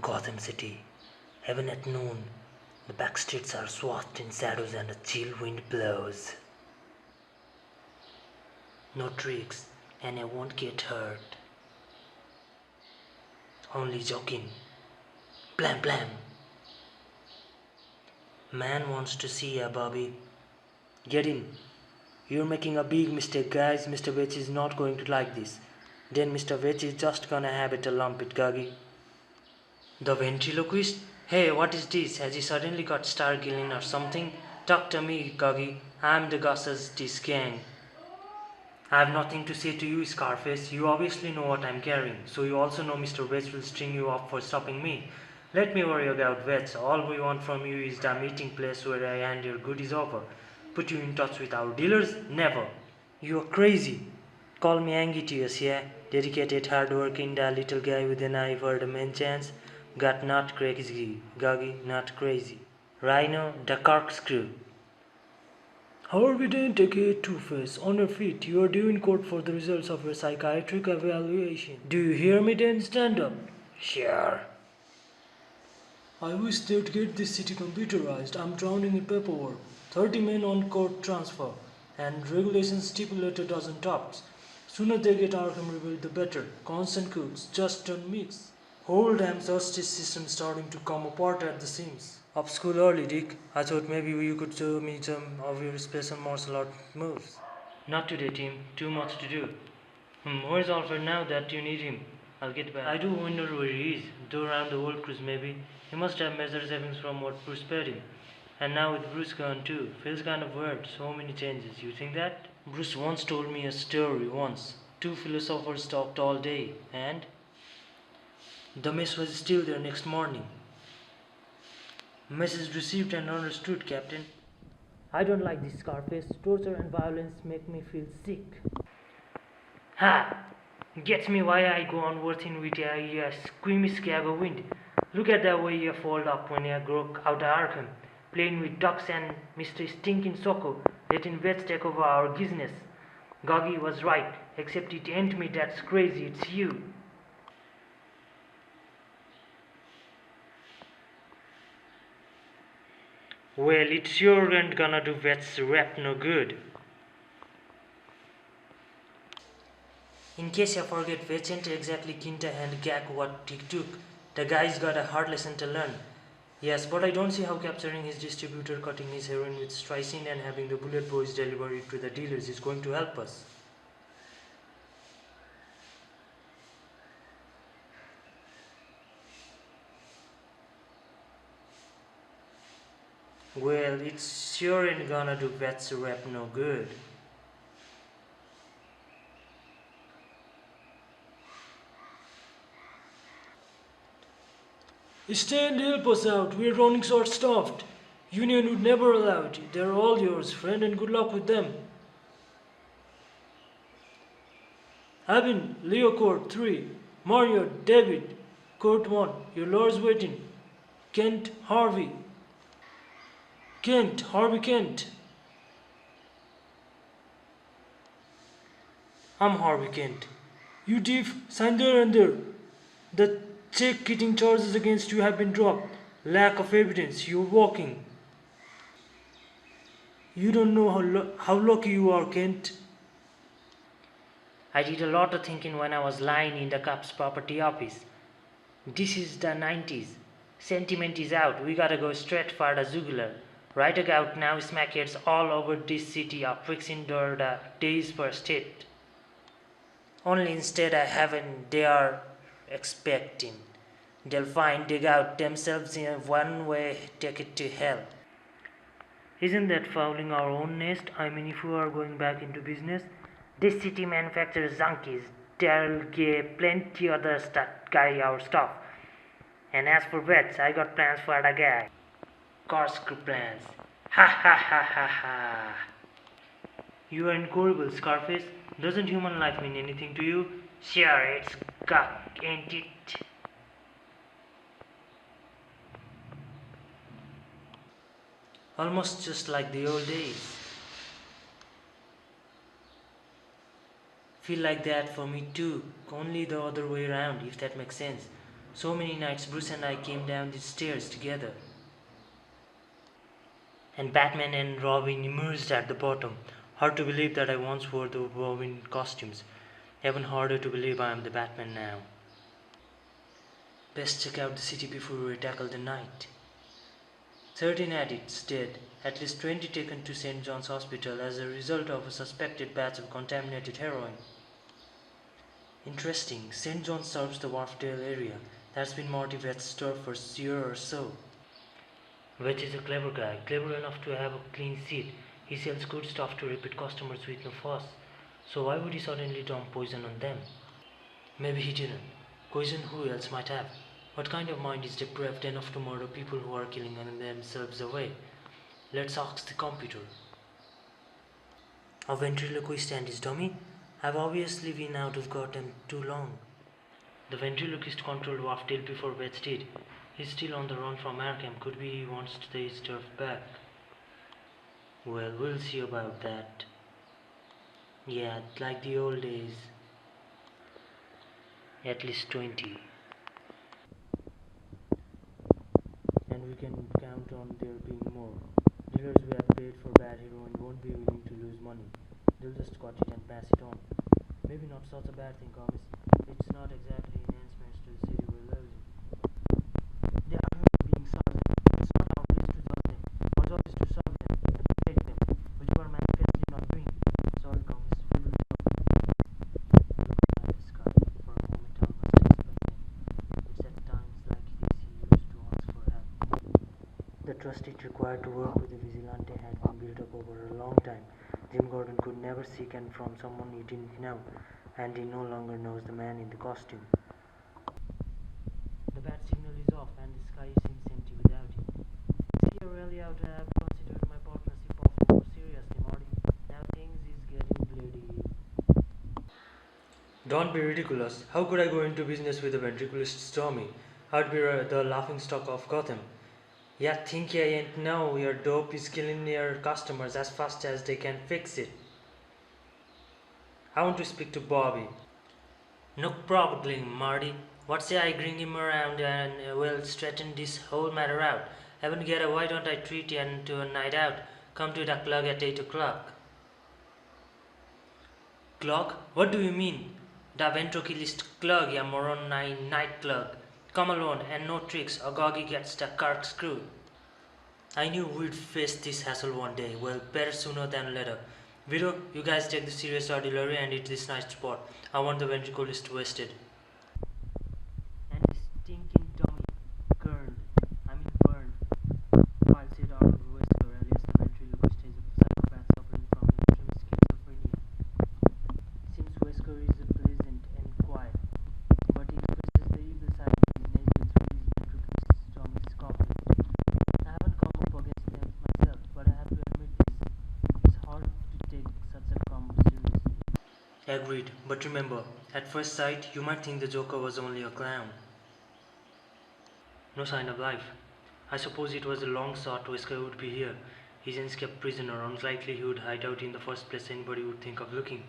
Gotham City, even at noon, the back streets are swathed in shadows and a chill wind blows. No tricks, and I won't get hurt. Only joking. Blam blam. Man wants to see ya, Bobby. Get in. You're making a big mistake, guys. Mr. Vetch is not going to like this. Then Mr. Vetch is just gonna have it a lump it, Guggy. The ventriloquist? Hey, what is this? Has he suddenly got Stargilling or something? Talk to me, Guggy. I'm the Gus's this gang. I have nothing to say to you, Scarface. You obviously know what I'm carrying, so you also know Mr. Vetch will string you up for stopping me. Let me worry about Vetch. All we want from you is the meeting place where I hand your goodies over. Put you in touch with our dealers? Never. You're crazy. Call me Angitius, yeah? Dedicated, hard-working, the little guy with an eye for the main chance. Got not crazy, Guggy, not crazy. Rhino, the corkscrew. Harvey Dent, aka Two-Face, on your feet. You are due in court for the results of your psychiatric evaluation. Do you hear me then? Stand up. Sure. I wish they'd get this city computerized. I'm drowning in paperwork. 30 men on court transfer. And regulations stipulate a dozen tops. Sooner they get Arkham rebuilt, the better. Constant cooks, just don't mix. Whole damn justice system starting to come apart at the seams. Up school early, Dick. I thought maybe you could show me some of your special martial art moves. Not today, team. Too much to do. Where's Alfred now that you need him? I'll get back. I do wonder where he is. Though around the world cruise maybe. He must have major savings from what Bruce paid him. And now with Bruce gone too. Feels kind of weird. So many changes. You think that? Bruce once told me a story once. Two philosophers talked all day. And? The mess was still there next morning. Message received and understood, Captain. I don't like this, Scarface. Torture and violence make me feel sick. Ha! Gets me why I go on working with a squeamy Chicago wind. Look at the way you fold up when you broke out of Arkham. Playing with ducks and Mr. Stinking Soko, letting vets take over our business. Goggy was right, except it ain't me that's crazy, it's you. Well, it sure ain't gonna do Vet's rap no good. In case you forget, Vet ain't exactly Kinta and Gag what he took. The guy's got a hard lesson to learn. Yes, but I don't see how capturing his distributor, cutting his heroin with Streisand and having the Bullet Boys deliver it to the dealers is going to help us. Well, it sure ain't gonna do Vet's rap no good. Stay and help us out. We're running short-staffed. Union would never allow it. They're all yours, friend, and good luck with them. Abin, Leo Court 3. Mario, David, Court 1. Your lawyer's waiting. Kent, Harvey. Kent, Harvey Kent. I'm Harvey Kent. You thief, sign there and there. The check-kiting charges against you have been dropped. Lack of evidence, you're walking. You don't know how lucky you are, Kent. I did a lot of thinking when I was lying in the cop's property office. This is the 90s. Sentiment is out. We gotta go straight for the jugular. Right about now, smackheads all over this city are fixing the days per state. Only instead of heaven they are expecting. They'll find dig out themselves in one way, take it to hell. Isn't that fouling our own nest? I mean, if we are going back into business, this city manufactures junkies. They'll get plenty others that carry our stuff. And as for vets, I got plans for the guy. Corkscrew plans. Ha ha ha ha ha. You are incorrigible, Scarface. Doesn't human life mean anything to you? Sure, it's guk, ain't it? Almost just like the old days. Feel like that for me too, only the other way around, if that makes sense. So many nights Bruce and I came down the stairs together. And Batman and Robin emerged at the bottom. Hard to believe that I once wore the Robin costumes. Even harder to believe I am the Batman now. Best check out the city before we tackle the night. 13 addicts dead, at least 20 taken to St. John's Hospital as a result of a suspected batch of contaminated heroin. Interesting, St. John serves the Wharfdale area. That's been Morty Vet's turf for a year or so. Vetch is a clever guy, clever enough to have a clean seat. He sells good stuff to repeat customers with no fuss. So why would he suddenly dump poison on them? Maybe he didn't. Poison who else might have? What kind of mind is depraved enough to murder people who are killing themselves away? Let's ask the computer. A ventriloquist and his dummy? I've obviously been out of Gotham too long. The ventriloquist controlled Wharfdale before Vetch did. He's still on the run from Arkham. Could be he wants his turf back. Well, we'll see about that. Yeah, like the old days. At least 20. And we can count on there being more. Dealers who have paid for bad heroin won't be willing to lose money. They'll just cut it and pass it on. Maybe not such a bad thing, Thomas. It's not exactly enhancements to the city we're losing. They are not being served. It's not our place to judge them. Our job is to serve them and protect them, which you are manifestly not doing. Sorry, Thomas. We will stop. Look at the sky. For a moment, I must expect him. It's at times like this he used to ask for help. The trust it required to work with the vigilante had been built up over a long time. Jim Gordon could never seek help from someone he didn't know, and he no longer knows the man in the costume. The bat signal is off and the sky seems empty without him. Is he really out to have considered my partnership of more seriously, Marty? Now things is getting bloody. Don't be ridiculous. How could I go into business with a ventriloquist dummy? I'd be the laughing stock of Gotham. Yeah, think I ain't know your dope is killing your customers as fast as they can fix it. I want to speak to Bobby. No problem, Marty. What say I bring him around and we'll straighten this whole matter out. Haven't get a why don't I treat you to a night out? Come to the club at 8 o'clock. Clock? What do you mean? The ventriloquist club, yeah, moron night club. Come alone and no tricks or Goggy gets the corkscrew. I knew we'd face this hassle one day. Well, better sooner than later. Vito, you guys take the serious artillery and hit this nice spot. I want the ventriloquist wasted. And the stinking dummy, Kern, burned. Kyle said Arnold Wesker, alias the ventriloquist, is a psychopath suffering from extreme schizophrenia. Seems Wesker is pleasant and quiet, but he expresses the evil side of his nature through his ventriloquist dummy's coffee. I haven't come up against them myself, but I have to admit this. It's hard to take such a combo seriously. Agreed, but remember, at first sight, you might think the Joker was only a clown. No sign of life. I suppose it was a long shot Wesker would be here. He's an escaped prisoner, unlikely he would hide out in the first place anybody would think of looking.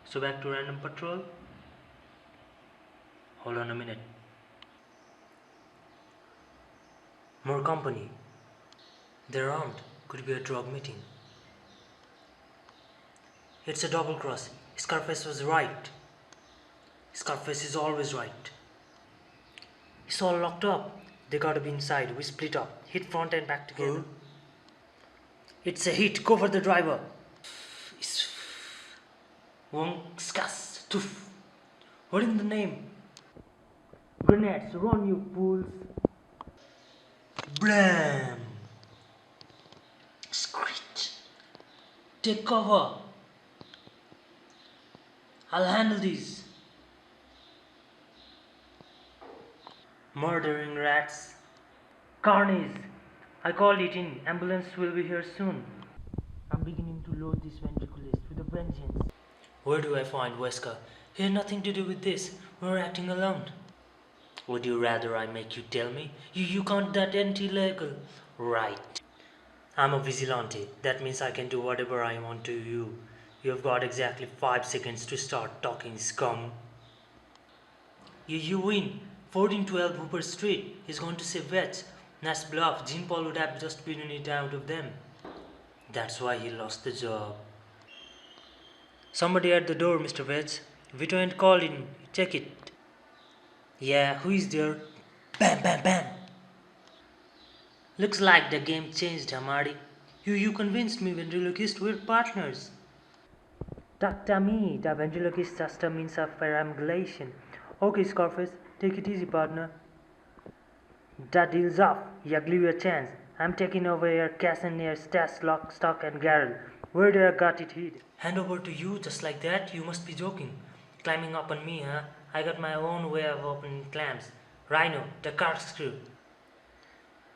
So back to random patrol? Hold on a minute. More company. They're armed. Could be a drug meeting. It's a double cross. Scarface was right. Scarface is always right. It's all locked up. They gotta be inside. We split up. Hit front and back together. It's a hit. Go for the driver. Wonkskas. Toof. What in the name? Grenades. Run, you fools. Blam. Screech. Take cover. I'll handle these. Murdering rats. Carnage. I called it in. Ambulance will be here soon. I'm beginning to load this ventriloquist with a vengeance. Where do I find Wesker? He had nothing to do with this. We're acting alone. Would you rather I make you tell me? You can't that anti-legal. Right. I'm a vigilante. That means I can do whatever I want to you. You've got exactly 5 seconds to start talking, scum. You win. 1412 Hooper Street. He's going to say Vetch. Nice bluff. Jean Paul would have just beaten it out of them. That's why he lost the job. Somebody at the door, Mr. Vetch. Vito ain't called in. Check it. Yeah, who is there? Bam, bam, bam. Looks like the game changed, Marty. You convinced me ventriloquist we're partners. Me, the ventriloquist just a means of perambulation. Okay, Scarface, take it easy, partner. That deal's off. You give you a chance. I'm taking over your cash and your stash, lock, stock, and barrel. Where did I got it hid? Hand over to you just like that? You must be joking. Climbing up on me, huh? I got my own way of opening clamps. Rhino, the corkscrew.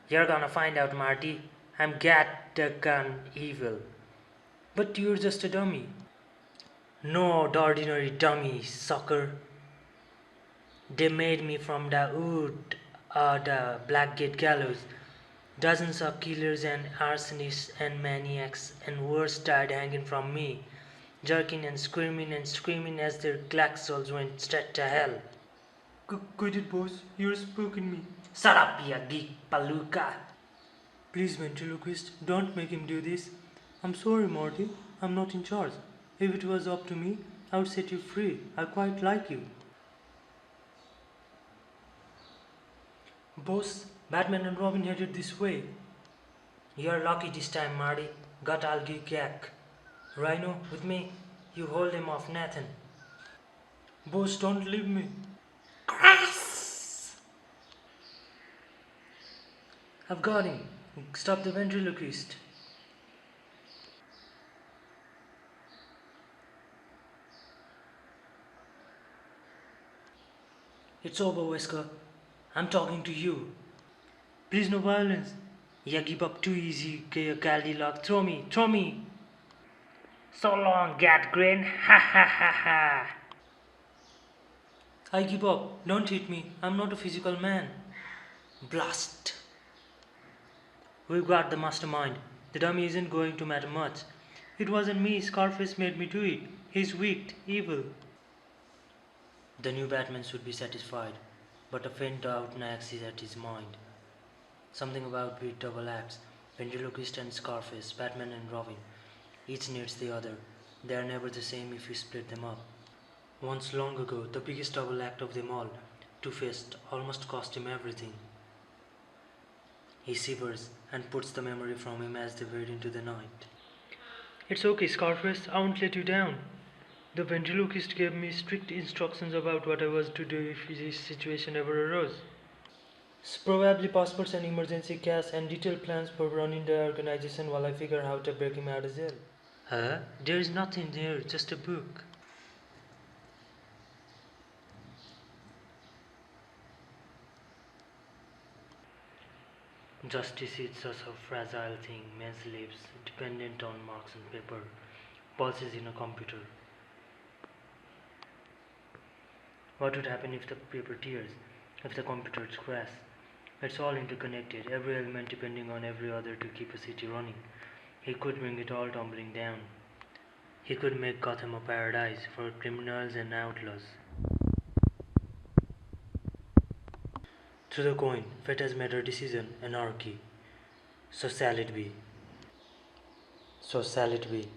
You're gonna find out, Marty. I'm Gat the Gun Evil. But you're just a dummy. No, the ordinary dummy, sucker. They made me from the wood, the Blackgate Gallows. Dozens of killers and arsonists and maniacs and worse died hanging from me, jerking and screaming as their black souls went straight to hell. Quit it, boss. You're spooking me. Shut up, you geek palooka. Please, ventriloquist, don't make him do this. I'm sorry, Morty. I'm not in charge. If it was up to me, I would set you free. I quite like you. Boss, Batman and Robin headed this way. You're lucky this time, Marty. Got I'll give back. Rhino, with me. You hold him off, Nathan. Boss, don't leave me. Crass! I've got him. Stop the ventriloquist. It's over, Wesker. I'm talking to you. Please, no violence. You give up too easy, Goldilocks. Throw me. So long, Gatgrin. Ha ha ha ha. I give up. Don't hit me. I'm not a physical man. Blast. We've got the mastermind. The dummy isn't going to matter much. It wasn't me. Scarface made me do it. He's weak, evil. The new Batman should be satisfied, but a faint doubt nags at his mind. Something about with double acts, ventriloquist and Scarface, Batman and Robin. Each needs the other. They are never the same if you split them up. Once long ago, the biggest double act of them all, Two-Faced, almost cost him everything. He shivers and puts the memory from him as they wade into the night. It's okay, Scarface. I won't let you down. The ventriloquist gave me strict instructions about what I was to do if this situation ever arose. Probably passports and emergency cash and detailed plans for running the organization while I figure out how to break him out of jail. Huh? There is nothing there, just a book. Justice is such a fragile thing. Man's lives, dependent on marks on paper, pulses in a computer. What would happen if the paper tears? If the computer crashes? It's all interconnected, every element depending on every other to keep a city running. He could bring it all tumbling down. He could make Gotham a paradise for criminals and outlaws. To the coin, fate has made her decision, anarchy. So shall it be. So shall it be.